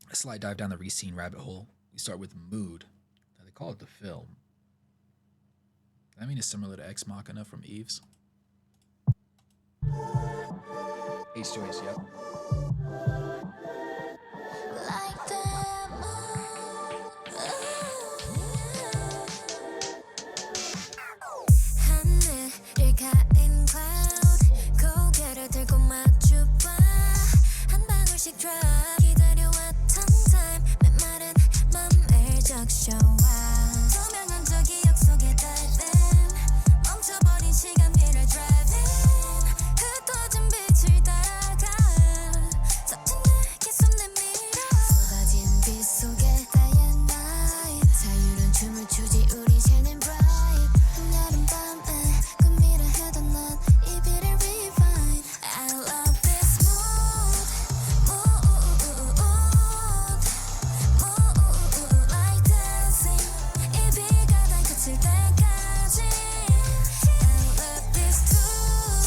A slight dive down the Rescene rabbit hole. We start with Mood. Now, they call it the film. I mean, it's similar to Ex Machina from Eve's. Ace Joyce, yep. Like the 하늘을 가린 cloud 고개를 들고 마주봐 한 방울씩 drop 기다려왔던 time 메마른 맘을 적셔와 투명한 저 기억 속에 dive in 멈춰버린 시간 위를 driving 흩어진 빛을 따라가 덮친 내게 손 내밀어 쏟아진 빛 속에 dying night 자유로운 춤을 추지 우리 shining bright 한여름 밤에 꿈이라 해도 난 이 빛을 rewind I love this mood mood mood like dancing 이 비가 다 그칠 때까지 I love this too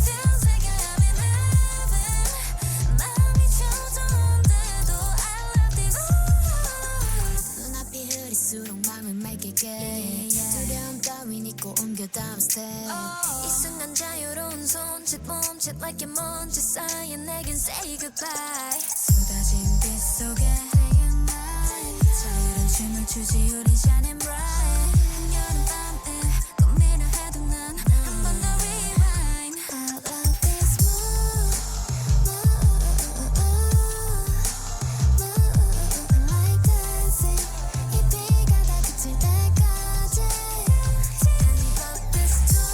feels like I'm in heaven 마음이 초조한데도 I love this 눈앞이 흐릴수록 마음을 맑게 두려움 따윈 잊고 옮겨 다음 step 이 순간 자유로운 손짓 몸짓 like 먼지 쌓인 내겐 say goodbye 쏟아진 빛 속에 자유로운 춤을 추지 우리 shining bright 한여름 밤에 꿈이라 해도 난 한 번 더 rewind I love this mood mood like dancing 이 비가 다 그칠 때까지 And I love this too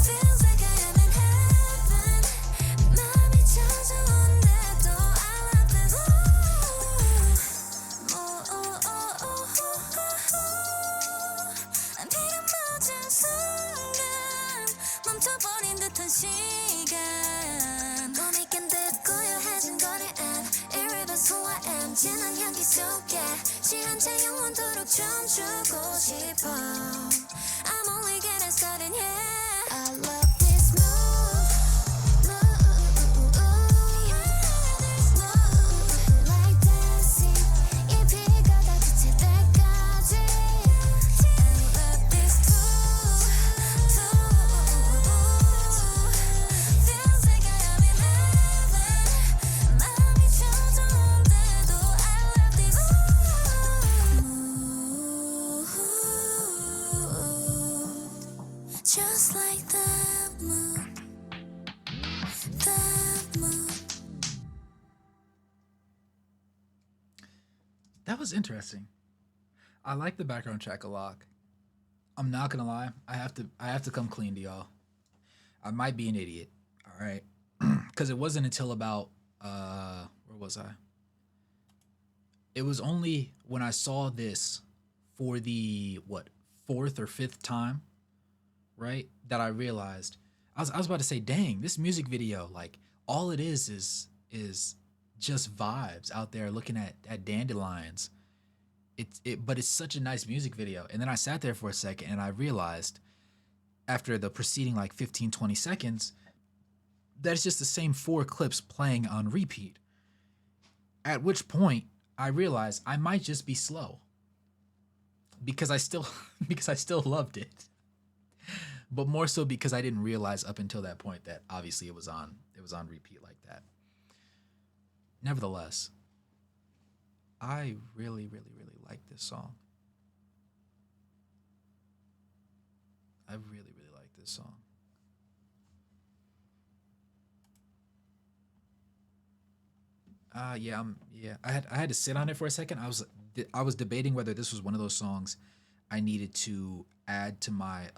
feels like I am in heaven 마음이 찾아온데도 I love this 비가 멎은 순간 멈춰버린 듯한 시간 꿈이 깬 듯 고요해진 거리 and irreverse who I am 진한 향기 속에 취한 채 영원토록 춤추고 싶어 I'm only getting started yeah I love this mood mood like dancing 이 비가 다 그칠 때까지 I love this too feels like I am in heaven 마음이 초조한데도 I love this mood just like that mood that mood That was interesting. I like the background track a lot. I'm not gonna lie. I have to come clean to y'all. I might be an idiot. All right, because it wasn't until about where was I? It was only when I saw this for the what fourth or fifth time, right, that I realized I was about to say, dang, this music video, like all it is just vibes out there looking at dandelions. But it's such a nice music video. And then I sat there for a second and I realized after the preceding like 15, 20 seconds that it's just the same four clips playing on repeat. At which point I realized I might just be slow because I still because I still loved it. But more so because I didn't realize up until that point that obviously it was on repeat like that. Nevertheless, I really, really, really like this song. I really, really like this song. Yeah. I had to sit on it for a second. I was debating whether this was one of those songs I needed to add to my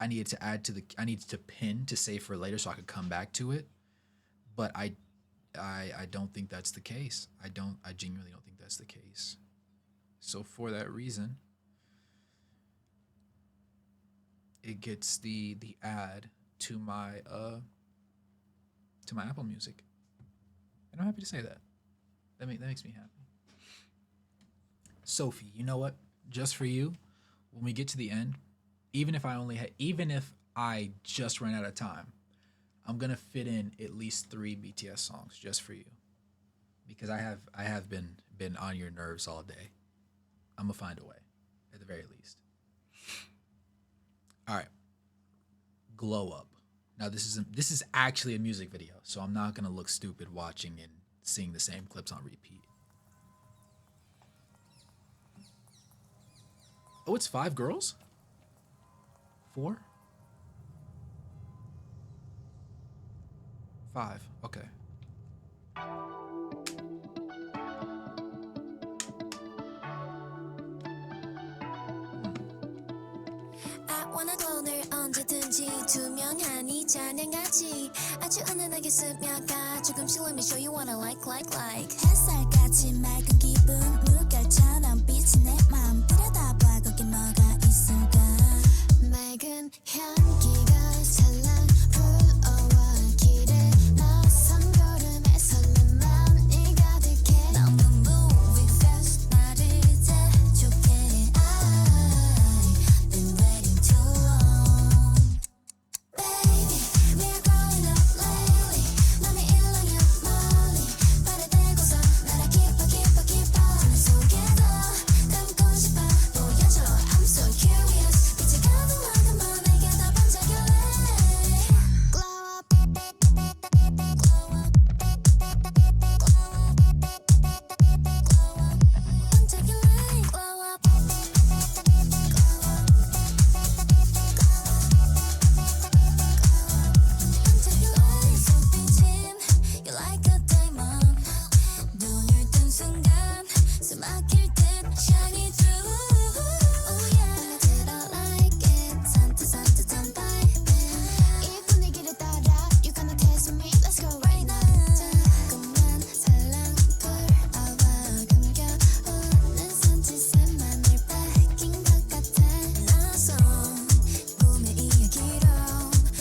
I needed to pin to save for later so I could come back to it. But I don't think that's the case. I genuinely don't think that's the case. So for that reason, it gets the ad to my Apple Music. And I'm happy to say that. That makes me happy. Sophie, you know what? Just for you, when we get to the end, even if I just ran out of time, I'm gonna fit in at least 3 BTS songs just for you because I have been on your nerves all day. I'm gonna find a way, at the very least. All right, Glow Up. Now this is actually a music video, so I'm not gonna look stupid watching and seeing the same clips on repeat. Oh, it's 5 girls? 4? 5. Okay. I wanna go 늘 언제든지 투명한 이 잔향같이 아주 은은하게 스며가 조금씩 let me show you what I like 햇살같이 맑은 기분 물결처럼 비친 내 맘 들여다봐 거기 뭐가 있을까 맑은 향기가 살랑 불어와 길에 나선 걸음에 설렘만이 가득해 너무 moving fast 나를 재촉해 I've been waiting too long Baby, we're growing up lately 맘이 일렁여 멀리 발을 대고서 날아 깊어 내 속에도 담고 싶어 보여줘 I'm so curious 빛이 가득 만큼 내게 더 반짝일래 Glow up, glow up, glow up, 반짝일래 Glow up, 반짝일래 손빛인 You like a diamond 눈을 뜬 순간 숨 막힐 듯 shiny through Oh yeah 빨라들어 like it 산뜻산 vibe 이 분위기를 따라 You gonna taste me Let's go right now 자꾸만 살랑 불어와 감겨오는 손짓에만을 뺏긴 것 같아 낯선 꿈의 이야기로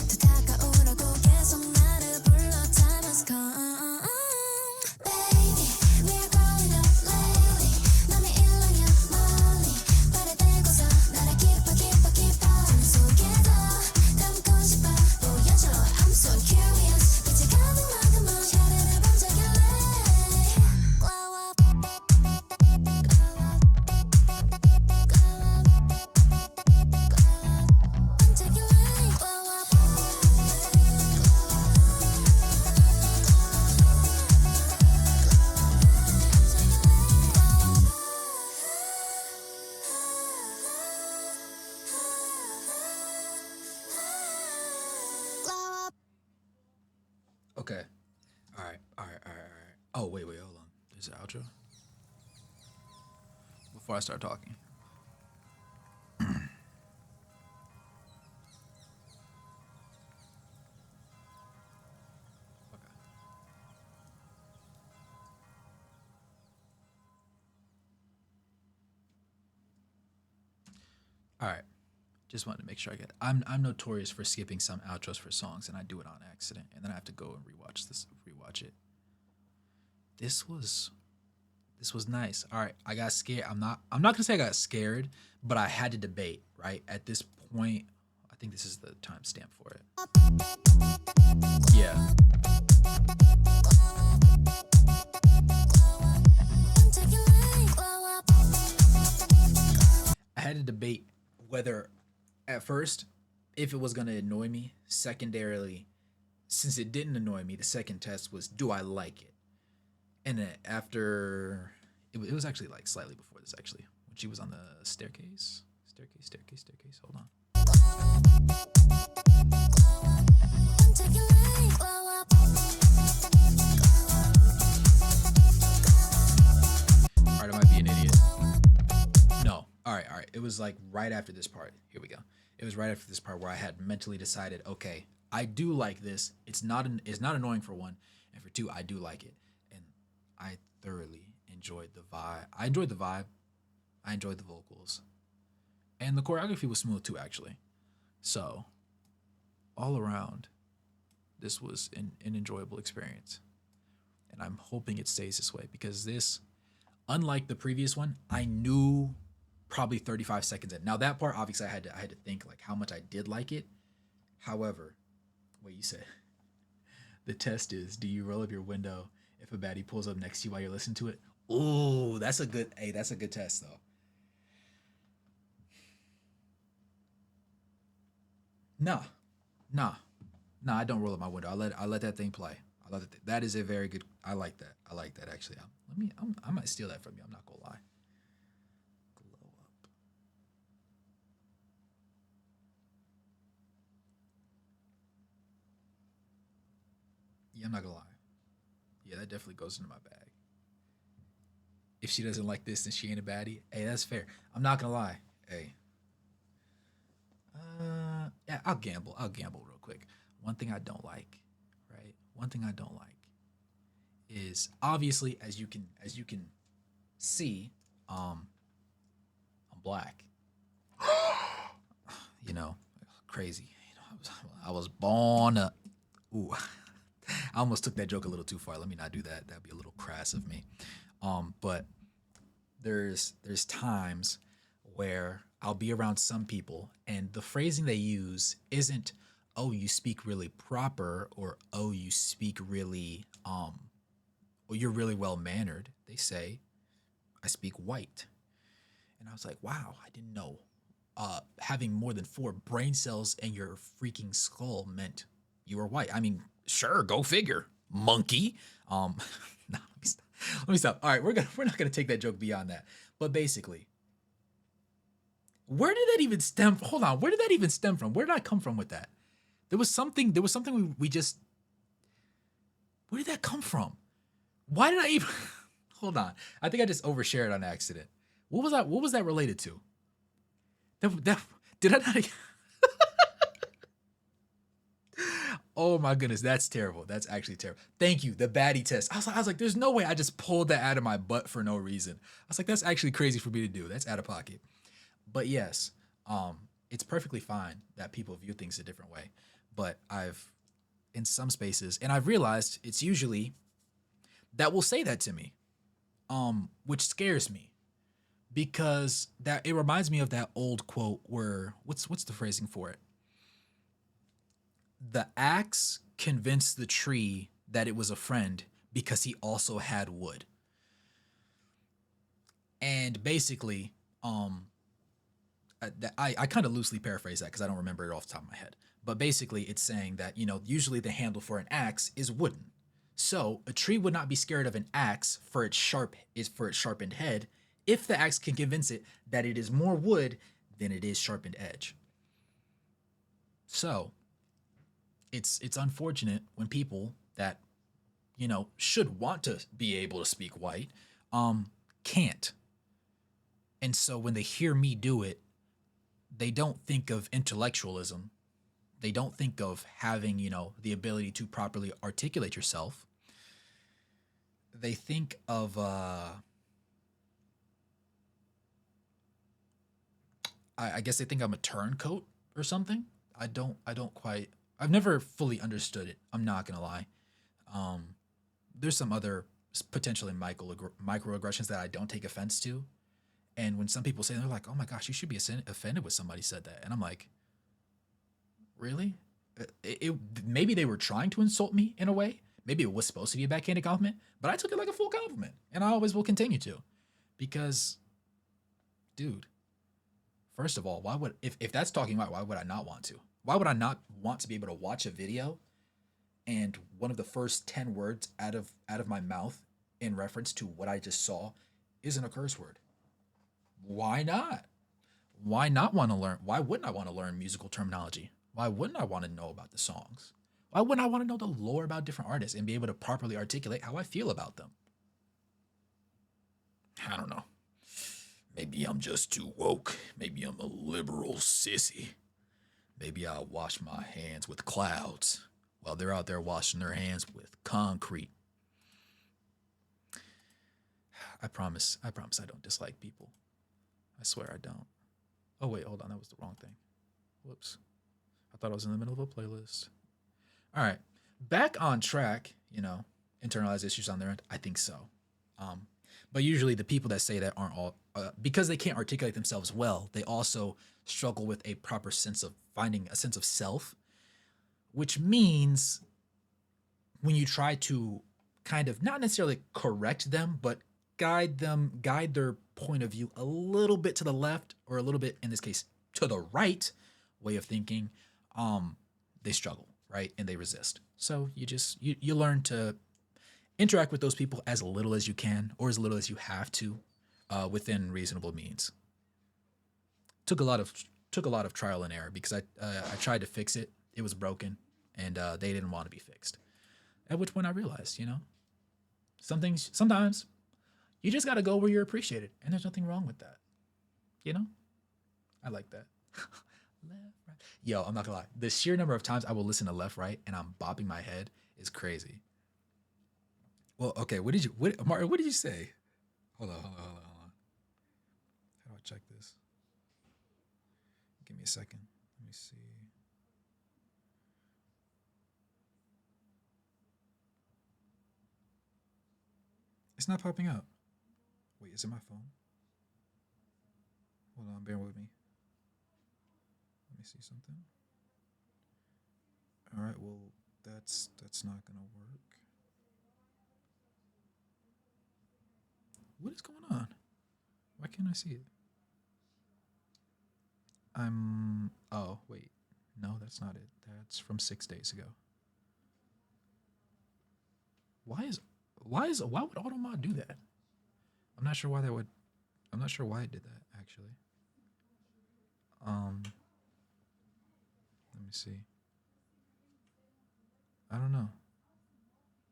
더 다가오라고 계속 나를 불러 Time has come Baby we're growing up lately 맘이 일렁여 멀리 발을 대고서 날아 깊어 내 속에도 담고 싶어 보여줘 I'm so curious 빛이 가득 만큼 샤르르 반짝일래 Glow up Glow up Glow up 반짝일래 Glow up Glow up Okay. All right. All right. All right. All right. Oh, wait. Hold on. There's an outro. Before I start talking. Okay. All right. Just wanted to make sure I get. I'm notorious for skipping some outros for songs, and I do it on accident, and then I have to go and rewatch it. This was nice. All right, I got scared. I'm not gonna say I got scared, but I had to debate. Right at this point, I think this is the timestamp for it. Yeah. I had to debate whether, at first, if it was gonna annoy me. Secondarily, since it didn't annoy me, the second test was, do I like it? And then after, it was actually like slightly before this actually, when she was on the staircase. Hold on. All right, I might be an idiot. No. All right. It was like right after this part. Here we go. It was right after this part where I had mentally decided, okay, I do like this. It's not annoying for one, and for two, I do like it, and I thoroughly enjoyed the vibe. I enjoyed the vibe. I enjoyed the vocals, and the choreography was smooth too, actually. So, all around, this was an enjoyable experience, and I'm hoping it stays this way because this, unlike the previous one, I knew probably 35 seconds in. Now that part, obviously, I had to think like how much I did like it. However, what you said, the test is: do you roll up your window if a baddie pulls up next to you while you're listening to it? Ooh, that's a good. Hey, that's a good test though. Nah, nah, nah. I don't roll up my window. I let that thing play. That is a very good. I like that. I like that actually. I might steal that from you. I'm not gonna lie. Glow up. Yeah, I'm not gonna lie. Yeah, that definitely goes into my bag. If she doesn't like this, then she ain't a baddie. Hey, that's fair. I'm not gonna lie. Hey, yeah, I'll gamble. I'll gamble real quick. One thing I don't like, right? One thing I don't like is obviously as you can see, I'm black. You know, crazy. You know, I was born. Ooh, I almost took that joke a little too far. Let me not do that. That'd be a little crass of me. But there's times where I'll be around some people and the phrasing they use isn't "oh you speak really proper" or "oh you speak really or you're really well mannered." They say "I speak white," and I was like, "Wow, I didn't know." Having more than four brain cells in your freaking skull meant you were white. I mean, sure, go figure, monkey. No, let me stop. Let me stop. All right, we're not gonna take that joke beyond that. But basically, where did that even stem? Hold on, where did that even stem from? Where did I come from with that? There was something we just. Where did that come from? Why did I even? Hold on, I think I just overshared on accident. What was that? What was that related to? That did I not? Oh my goodness, that's terrible. That's actually terrible. Thank you, the baddie test. I was like, there's no way I just pulled that out of my butt for no reason. I was like, that's actually crazy for me to do. That's out of pocket. But yes, it's perfectly fine that people view things a different way. But I've in some spaces, and I've realized it's usually that will say that to me, which scares me because that it reminds me of that old quote where what's the phrasing for it? The axe convinced the tree that it was a friend because he also had wood. And basically, I kind of loosely paraphrase that because I don't remember it off the top of my head. But basically, it's saying that, usually the handle for an axe is wooden. So a tree would not be scared of an axe for its sharpened head if the axe can convince it that it is more wood than it is sharpened edge. So it's unfortunate when people that should want to be able to speak white can't. And so when they hear me do it, they don't think of intellectualism. They don't think of having, the ability to properly articulate yourself. They think of I guess they think I'm a turncoat or something. I don't quite I've never fully understood it. I'm not gonna lie. Um, there's some other potentially microaggressions that I don't take offense to. And when some people say, they're like, "Oh my gosh, you should be offended when somebody said that," and I'm like, really? Maybe they were trying to insult me in a way. Maybe it was supposed to be a backhanded compliment, but I took it like a full compliment, and I always will continue to, because, dude, first of all, why would if that's talking about, why would I not want to? Why would I not want to be able to watch a video and one of the first 10 words out of my mouth in reference to what I just saw isn't a curse word? Why not? Why not want to learn? Why wouldn't I want to learn musical terminology? Why wouldn't I want to know about the songs? Why wouldn't I want to know the lore about different artists and be able to properly articulate how I feel about them? I don't know. Maybe I'm just too woke. Maybe I'm a liberal sissy. Maybe I'll wash my hands with clouds while they're out there washing their hands with concrete. I promise I don't dislike people. I swear I don't. Oh wait, hold on, that was the wrong thing. Whoops. I thought I was in the middle of a playlist. All right. Back on track, internalized issues on their end. I think so. Um, But usually the people that say that aren't all because they can't articulate themselves well. They also struggle with a proper sense of finding a sense of self, which means when you try to kind of not necessarily correct them, but guide their point of view a little bit to the left or a little bit, in this case, to the right way of thinking, they struggle, right? And they resist. So you learn to interact with those people as little as you can or as little as you have to within reasonable means. Took a lot of trial and error because I tried to fix it. It was broken, and they didn't want to be fixed. At which point I realized, sometimes you just got to go where you're appreciated, and there's nothing wrong with that. I like that. Left, right. Yo, I'm not gonna lie. The sheer number of times I will listen to left, right, and I'm bopping my head is crazy. Well, okay. Martin, what did you say? Hold on. How do I check this? Give me a second. Let me see. It's not popping up. Wait, is it my phone? Hold on, bear with me. Let me see something. All right, well, that's not gonna work. What is going on? Why can't I see it? Oh, wait. No, that's not it. That's from 6 days ago. Why would AutoMod do that? I'm not sure why it did that, actually. Let me see. I don't know.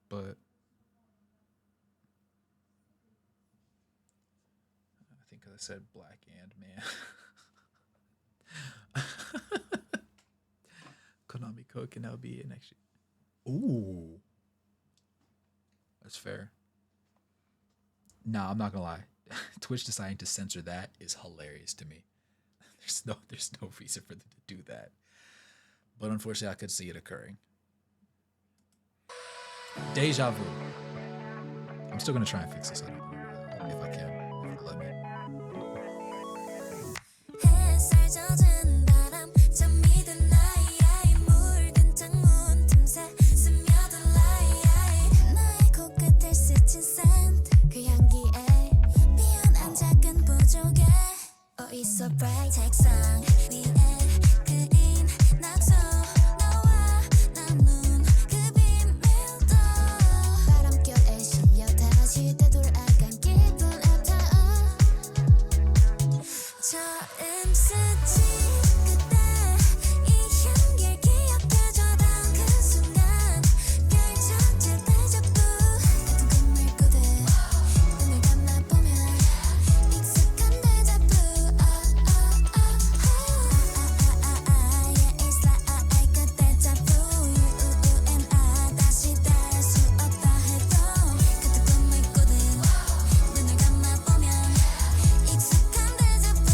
But I think I said black and man. Konami code can now be an extra. Ooh. That's fair. Nah, I'm not gonna lie. Twitch deciding to censor that is hilarious to me. There's no reason for them to do that. But unfortunately, I could see it occurring. Deja vu. I'm still gonna try and fix this if I can. If it'll let me. 햇살 젖은 바람 잠이든 나이 물든 창문 틈새 스며든 라이 너의 코끝을 스친 샌드 그 향기에 피어난 작은 부족에 어디서 bright 책상 위에 그린 낙서 너와 나눈 그 비밀도 바람결에 실려 다시 되돌아간 기분에 닿아 처음 스친 그때 이 향기를 기억해줘던 그 순간 펼쳐질 데자부 같은 꿈을 꾸듯 눈을 감아보면 익숙한 데자부 yeah it's like a 데자부 you and I 다시 닿을 수 없다 해도 같은 꿈을 꾸듯 눈을 감아보면 익숙한 데자부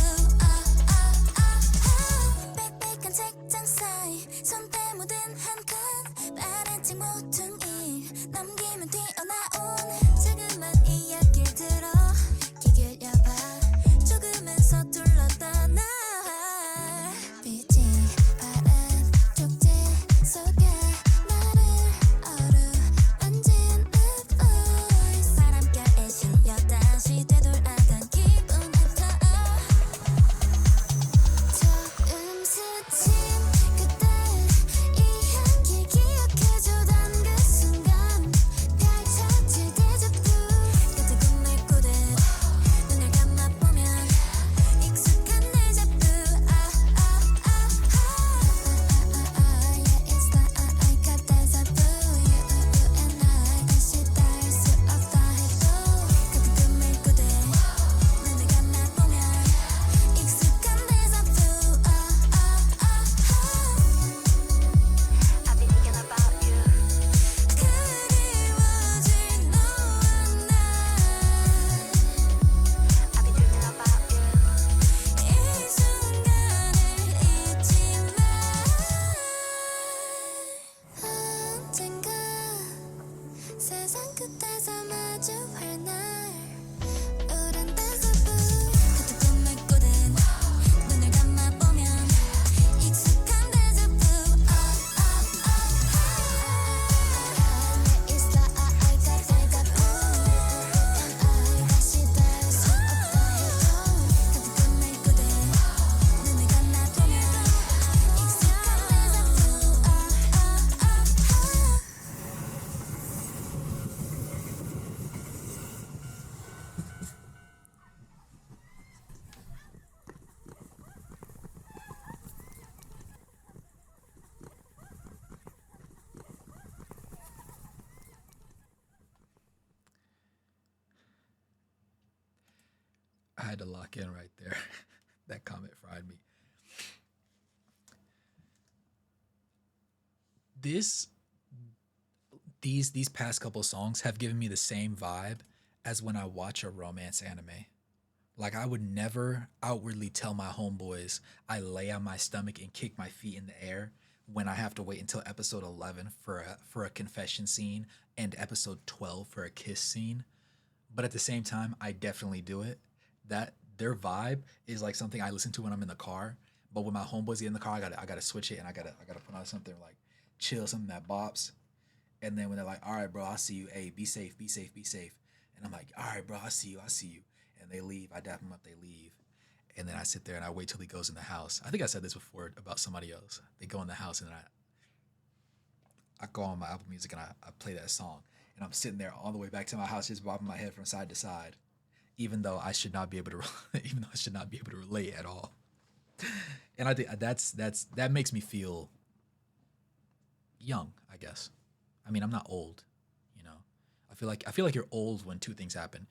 빽빽한 책장 사이 손때 묻은 한칸 빠른 책 모퉁이 넘기면 튀어나온 자그만 이야기를 들어 귀 기울여봐 조금은 서툴렀던 날 빛이 바른 쪽지 속에 나를 어루만진 눈보이 바람결에 실려 다시 되돌아간 기분에 닿아 처음 스친 그때 이 향기 기억해주던 그 순간 펼쳐질 had to lock in right there. That comment fried me. This these past couple songs have given me the same vibe as when I watch a romance anime. Like I would never outwardly tell my homeboys I lay on my stomach and kick my feet in the air when I have to wait until episode 11 for a confession scene and episode 12 for a kiss scene. But at the same time, I definitely do it. That their vibe is like something I listen to when I'm in the car. But when my homeboys get in the car, I gotta switch it and I gotta put on something like chill, something that bops. And then when they're like, all right, bro, I'll see you. Hey, be safe, be safe, be safe. And I'm like, all right, bro, I'll see you, I'll see you. And they leave. I dap them up, they leave. And then I sit there and I wait till he goes in the house. I think I said this before about somebody else. They go in the house and then I go on my Apple Music and I play that song. And I'm sitting there all the way back to my house, just bobbing my head from side to side, even though I should not be able to, even though I should not be able to relate at all. And I think that makes me feel young, I guess. I mean, I'm not old, you know. I feel like you're old when two things happen: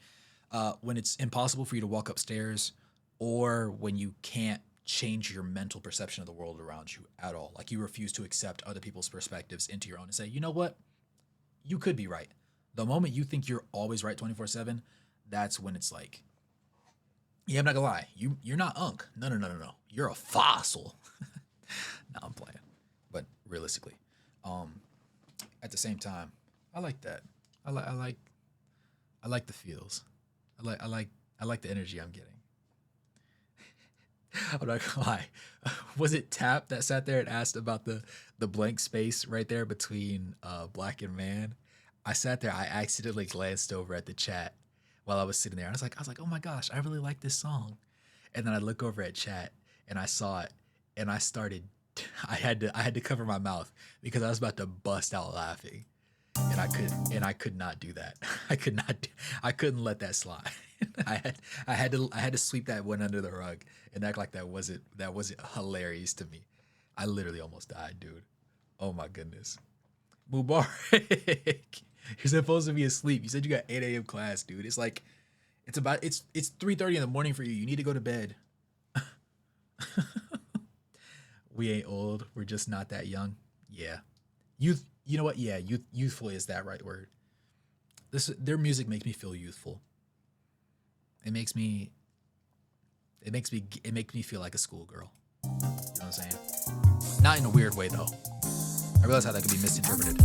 when it's impossible for you to walk upstairs, or when you can't change your mental perception of the world around you at all. Like you refuse to accept other people's perspectives into your own and say, you know what, you could be right. The moment you think you're always right 24/7, that's when it's like, yeah, I'm not gonna lie, you're not Unc. No. You're a fossil. No, I'm playing. But realistically, at the same time, I like that. I like the feels. I like the energy I'm getting. I'm not gonna lie. Was it Tap that sat there and asked about the blank space right there between Black and Man? I sat there. I accidentally glanced over at the chat while I was sitting there. I was like, oh my gosh, I really like this song. And then I look over at chat and I saw it, and I started. I had to cover my mouth because I was about to bust out laughing, and I could not do that. I couldn't let that slide. I had to sweep that one under the rug and act like that wasn't hilarious to me. I literally almost died, dude. Oh my goodness. Mubarak, you're supposed to be asleep. You said you got 8 a.m. class, dude. It's like it's 3:30 in the morning for you. You need to go to bed. We ain't old. We're just not that young. Yeah. Youth. You know what? Yeah. Youthful is that right word. Their music makes me feel youthful. It makes me feel like a schoolgirl. You know what I'm saying? Not in a weird way though. I realize how that could be misinterpreted.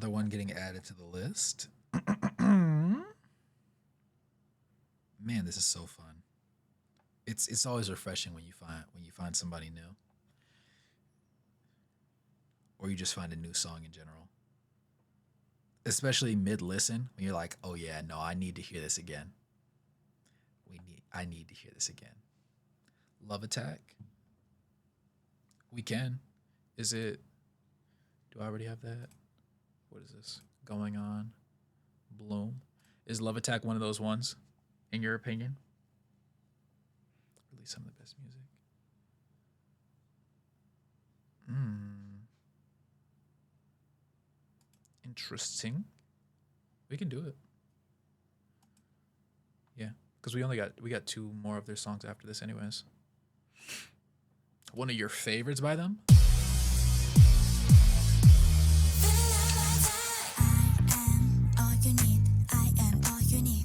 another one getting added to the list. Man, this is so fun. It's always refreshing when you find somebody new, or you just find a new song in general. Especially mid listen when you're like, oh yeah, no, I need to hear this again. I need to hear this again. Love Attack. We can. Is it? Do I already have that? What is this? Going on. Bloom. Is Love Attack one of those ones, in your opinion? Really, some of the best music. Interesting. We can do it. Yeah, because we got two more of their songs after this, anyways. One of your favorites by them?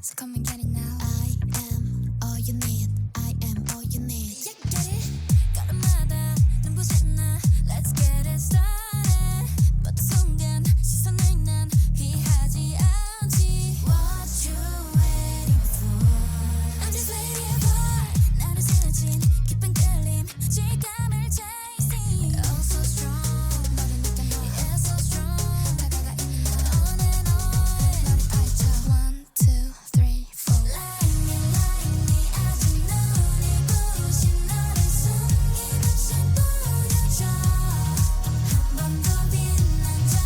So come and get it now. I am all you need. I am all you need. Yeah, get it? 걸음마다 눈부셨나? Let's get it started. 모든 순간 시선을 난 피하지 않지. What you waiting for? I'm just waiting for. 나를 스친 깊은 끌림, 질감을 chasing. Oh so strong. 너를 느껴 it's so strong. 다가가 있는 너 on and on. 너를 파헤쳐. 1, 2, 3, 4. Like me 아직 눈이 부신 너를 숨김없이 보여줘. 한 번도 빛난 적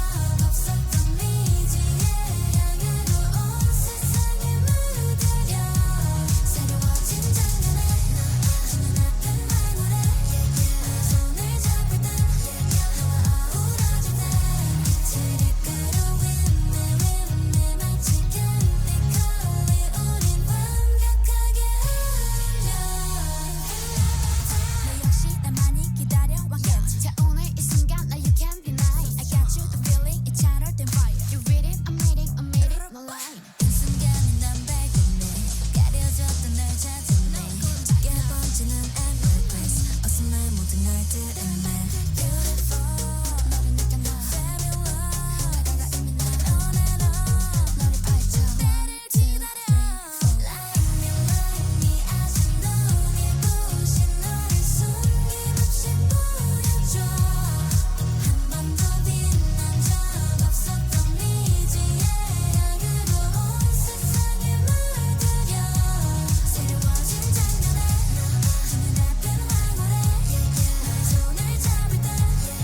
없었던 미지의 향으로 온 세상을 물들여. 새로워진 장면에 주는 앞은 황홀해. 내 손을 잡을 때 너와 어우러질 때 빛을 이끌어 with me 마치 케미컬이 우린 완벽하게 어울려. 너 역시 날 많이 기다려왔겠지. 자 오늘 이 순간 나 you can't deny. I got you the feeling 이 차를 땐 fire. You read it I'm reading no lie. 그 순간에 난 발견해 가려졌던 날 찾아내. 작게 번지는 evergreens 어슴의 모든 걸 들이매. Beautiful 너를 느껴 나 fabulous 다가가 이미 난 on and on. 너를 파헤쳐. 나를 기다려. Like me 아직 눈이 부신 너를 숨김없이 보여줘. 한 번도 빛난 적 없었던 미지의 향으로 온 세상을 물들여. 새로워진 장면에 주는 앞은 황홀해. 내 손을 잡을 때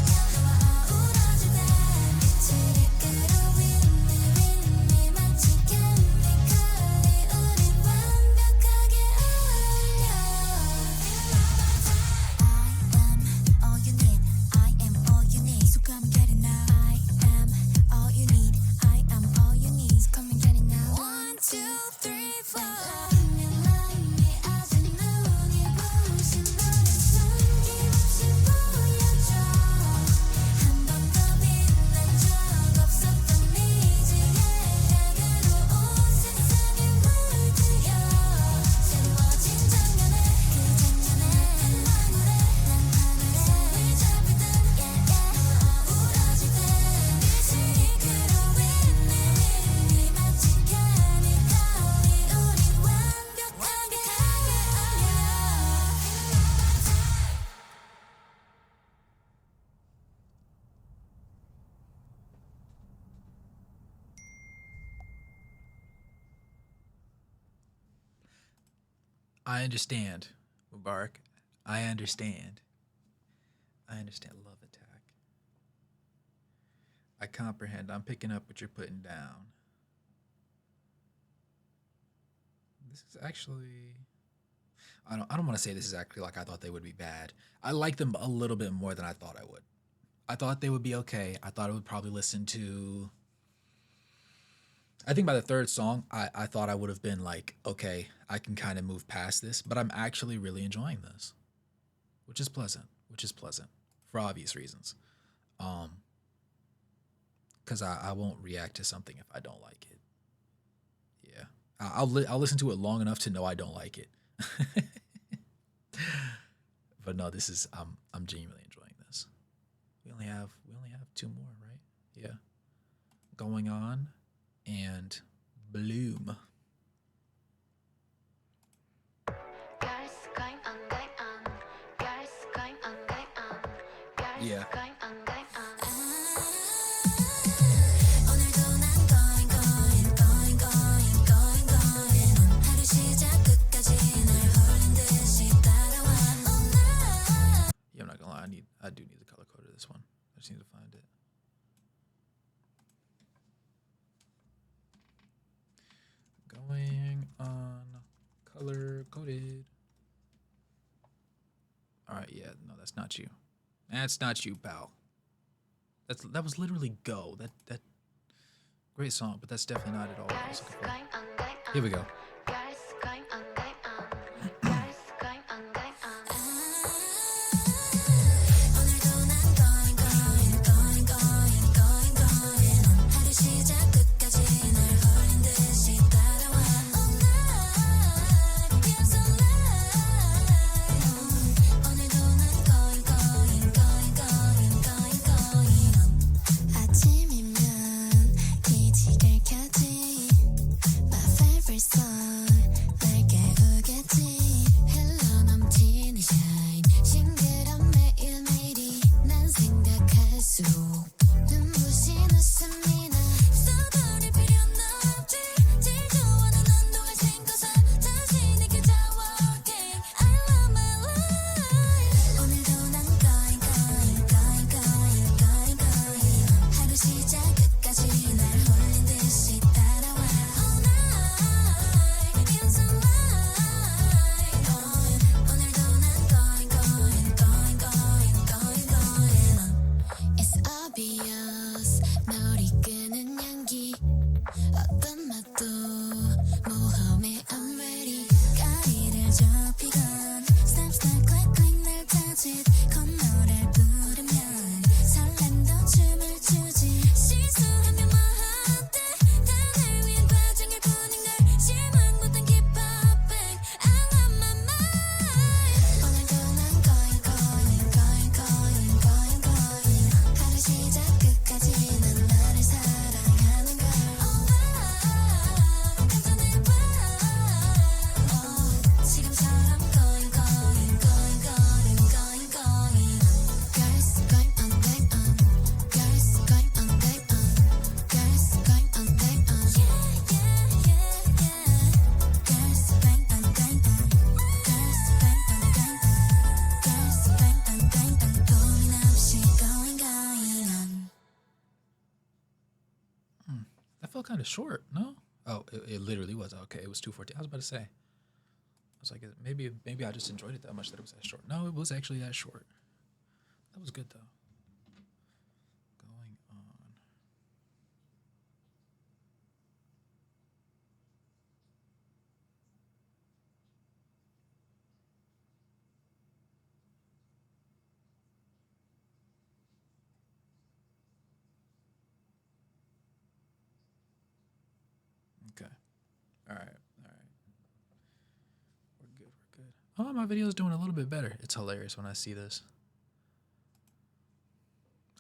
너와 어우러질 때 빛을 이끌어 with me 마치 케미컬이 우린 완벽하게 어울려. I am all you need. I am all you need. So come and get it now. I am all you need. I am all you need. So come and get it now. 1, 2, 3, 4. Like me 아직 눈이 부신 너를 숨김없이 보여줘. 한 번도 빛난 적 없었던 미지의 향으로 온 세상을 물들여. 새로워진 장면에 그 장면에 황홀해. 난 하늘에 손을 잡을 때 너와 어우러질 때 빛을 이끌어 with me 마치 케미컬이 우린 완벽하게 어울려. I understand, Mubarak. I understand. I understand. Love Attack. I comprehend. I'm picking up what you're putting down. This is actually. I don't want to say this is actually like I thought they would be bad. I like them a little bit more than I thought I would. I thought they would be okay. I thought I would probably listen to. I think by the third song, I thought I would have been like, okay, I can kind of move past this, but I'm actually really enjoying this, which is pleasant. Which is pleasant for obvious reasons. Because I won't react to something if I don't like it. Yeah, I'll listen to it long enough to know I don't like it. But no, this is I'm genuinely enjoying this. We only have two more, right? Yeah. Going On and Bloom. Yeah. Yeah, I'm not gonna lie. I do need the color code of this one. I just need to find it. Going on color coded. All right, yeah, no, that's not you. That's not you, pal. That was literally Go. That great song, but that's definitely not at all what I was looking for. Here we go. That felt kind of short, no? Oh, it literally was. Okay, it was 2:14. I was about to say. I was like, maybe I just enjoyed it that much that it was that short. No, it was actually that short. That was good though. Going on. Okay. All right. We're good. Oh, my video's doing a little bit better. It's hilarious when I see this.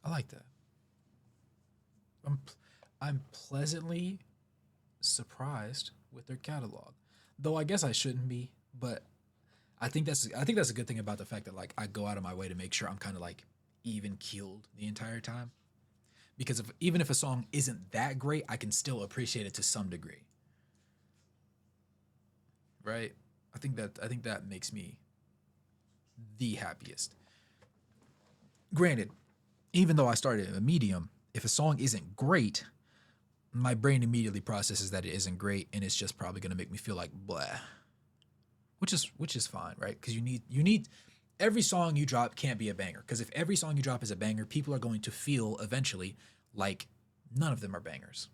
I like that. I'm pleasantly surprised with their catalog. Though I guess I shouldn't be, but I think that's a good thing about the fact that like I go out of my way to make sure I'm kind of like even keeled the entire time. Because even if a song isn't that great, I can still appreciate it to some degree. Right? I think that makes me the happiest. Granted, even though I started at a medium, if a song isn't great, my brain immediately processes that it isn't great, and it's just probably gonna make me feel like blah. Which is fine, right? Because you need every song you drop can't be a banger. Because if every song you drop is a banger, people are going to feel eventually like none of them are bangers.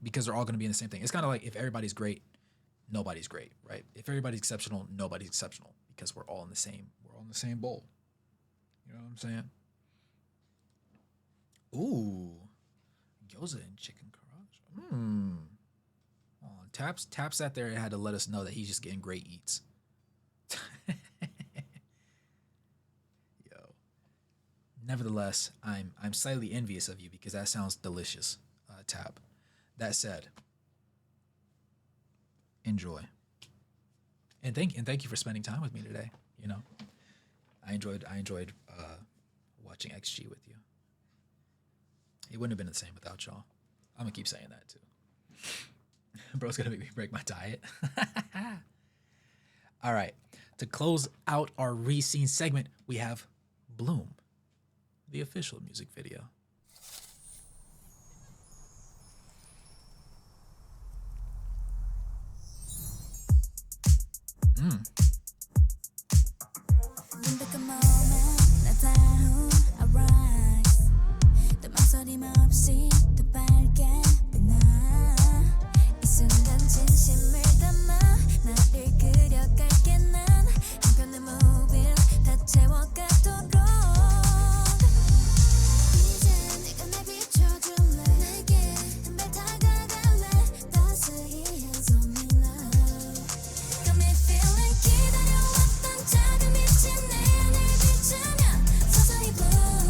Because they're all gonna be in the same thing. It's kind of like if everybody's great, nobody's great, right? If everybody's exceptional, nobody's exceptional. Because we're all in the same bowl. You know what I'm saying? Ooh, gyoza and chicken karaage. Oh, Taps sat there and had to let us know that he's just getting great eats. Yo. Nevertheless, I'm slightly envious of you because that sounds delicious. tap. That said, enjoy. And thank you for spending time with me today. You know, I enjoyed watching XG with you. It wouldn't have been the same without y'all. I'm gonna keep saying that too. Bro's gonna make me break my diet. All right. To close out our Rescene segment, we have Bloom, the official music video. 눈밖에 moment 나타나 arise 또 망설임 없이 더 밝게 빛나 이 순간 진심을 담아 나를 그려갈게 난 한편의 모빌 다 채워가도록 이제 네가 날 비춰줄래 내게 한 발 다가갈래 따스히 hands on me now Got me feeling 기다려왔던 작은 빛이 내 안을 비추며 서서히 bloom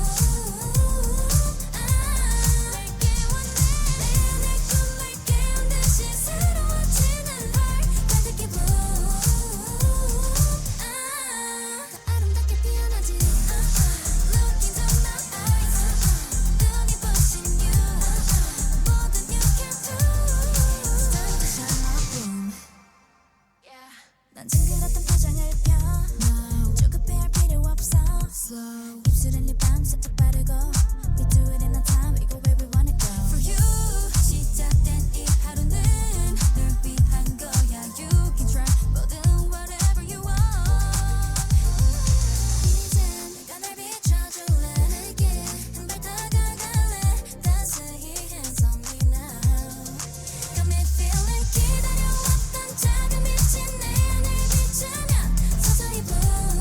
날 깨워내 내 안의 꿈을 깨운 듯이 새로워지는 걸 가득히 bloom 더 아름답게 피어나지 Look into my eyes 눈이 부신 you 뭐든 you can do It's time to shine my bloom 난 징그럽던 표정을 펴 No 조급해할 필요 없어 Slow 입술은 립밤 살짝 바르고 We do it in a time We go where we wanna go For you 시작된 이 하루는 널 위한 거야 You can try 뭐든 whatever you want 이제 네가 날 비춰줄래 내게 한 발 다가갈래 따스히 hands on me now Got me feeling 기다려왔던 작은 빛이 내 안을 비추며 서서히 bloom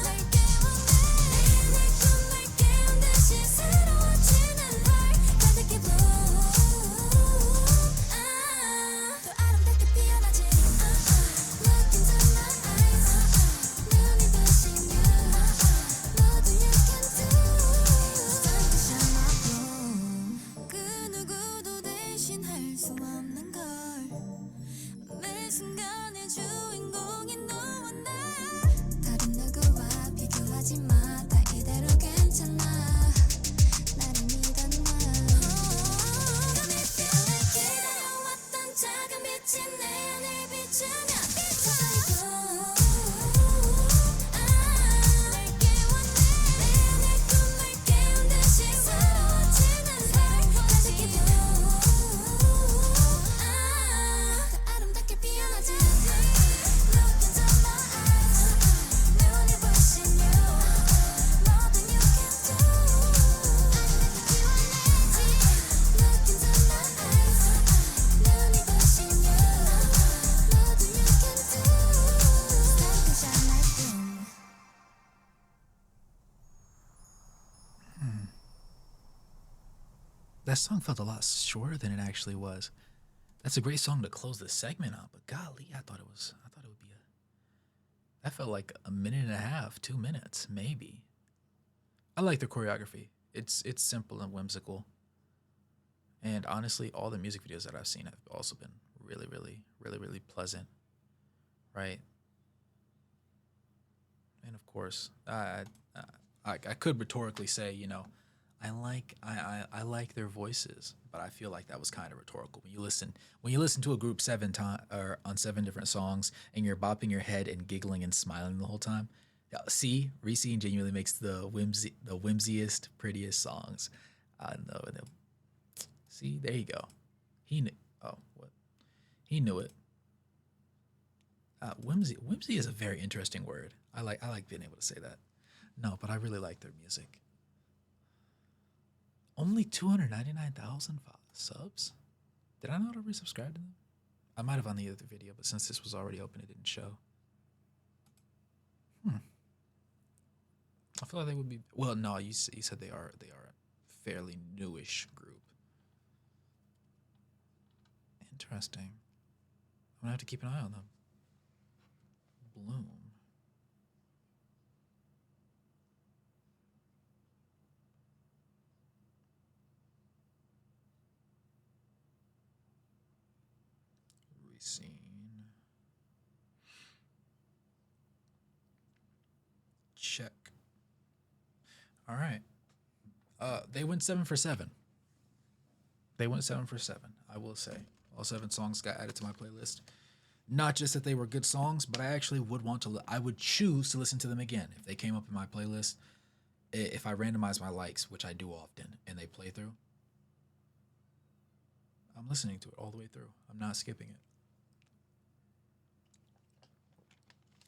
날 깨워내 내 안의 꿈을 깨운 듯이 새로워지는 걸 가득히 bloom 더 아름답게 피어나지 Look into my eyes 눈이 부신 you 뭐든 you can do It's time to shine my bloom 그 누구도 대신할 수 없는 걸 매 순간의 주인공인 너와 나 다른 누구와 비교하지 마 다 이대로 괜찮아 나를 믿어 놔 Got me feeling 기다려왔던 작은 빛이 내 안을 비추며 서서히 bloom 날 깨워내 내 안의 꿈을 깨운 듯이 새로워지는 걸 가득히 bloom 더 아름답게 피어나지 Look into my eyes 눈이 부신 you 뭐든 you can do 아름답게 피워내지 Look into my eyes 눈이 부신 you 뭐든 you can do It's time to shine like bloom That song felt a lot shorter than it actually was. That's a great song to close the segment on, but golly, I thought it would be that felt like a minute and a half, 2 minutes, maybe. I like the choreography. It's simple and whimsical. And honestly, all the music videos that I've seen have also been really, really, really, really pleasant. Right? And of course, I could rhetorically say, you know, I like their voices, but I feel like that was kind of rhetorical. When you listen to a group 7 times or on 7 different songs, and you're bopping your head and giggling and smiling the whole time. See, Rescene genuinely makes the whimsiest, prettiest songs. No, see, there you go. He knew. Oh, what? He knew it. Whimsy is a very interesting word. I like being able to say that. No, but I really like their music. Only 299,000 subs? Did I not already subscribe to them? I might have on the other video, but since this was already open, it didn't show. I feel like they would be. Well, no, you said they are a fairly newish group. Interesting. I'm gonna have to keep an eye on them. Bloom. Rescene. Check. All right. They went 7 for 7. They went 7 for 7. I will say, all 7 songs got added to my playlist. Not just that they were good songs, but I actually would want to. I would choose to listen to them again if they came up in my playlist. If I randomize my likes, which I do often, and they play through, I'm listening to it all the way through. I'm not skipping it.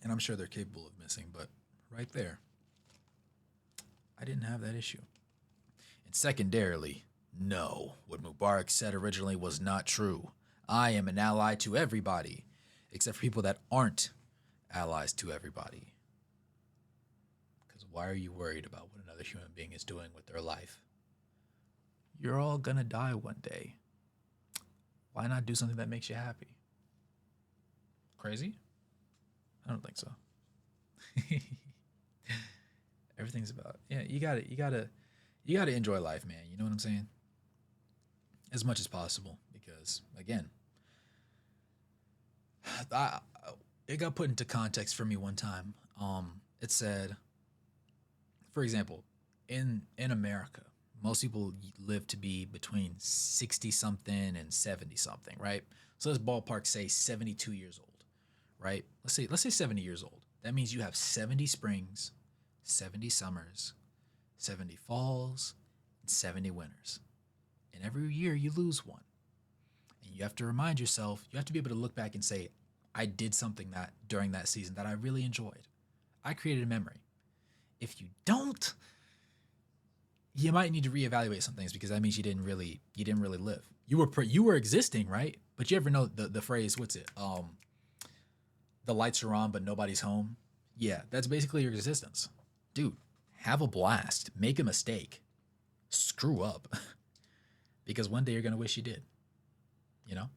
And I'm sure they're capable of missing, but right there, I didn't have that issue. And secondarily, no, what Mubarak said originally was not true. I am an ally to everybody, except for people that aren't allies to everybody. Because why are you worried about what another human being is doing with their life? You're all gonna die one day. Why not do something that makes you happy? Crazy? I don't think so. Everything's about, yeah, you gotta enjoy life, man. You know what I'm saying? As much as possible, because again, it got put into context for me one time. It said, for example, in America, most people live to be between 60 something and 70 something, right? So let's ballpark say 72 years old, right? Let's say 70 years old. That means you have 70 springs, 70 summers, 70 falls, and 70 winters. And every year you lose one. And you have to remind yourself, you have to be able to look back and say, I did something that during that season that I really enjoyed. I created a memory. If you don't, you might need to reevaluate some things, because that means you didn't really live. You were existing, right? But you ever know the phrase, what's it? The lights are on but nobody's home. Yeah, that's basically your existence. Dude, have a blast. Make a mistake. Screw up. Because one day you're going to wish you did. You know?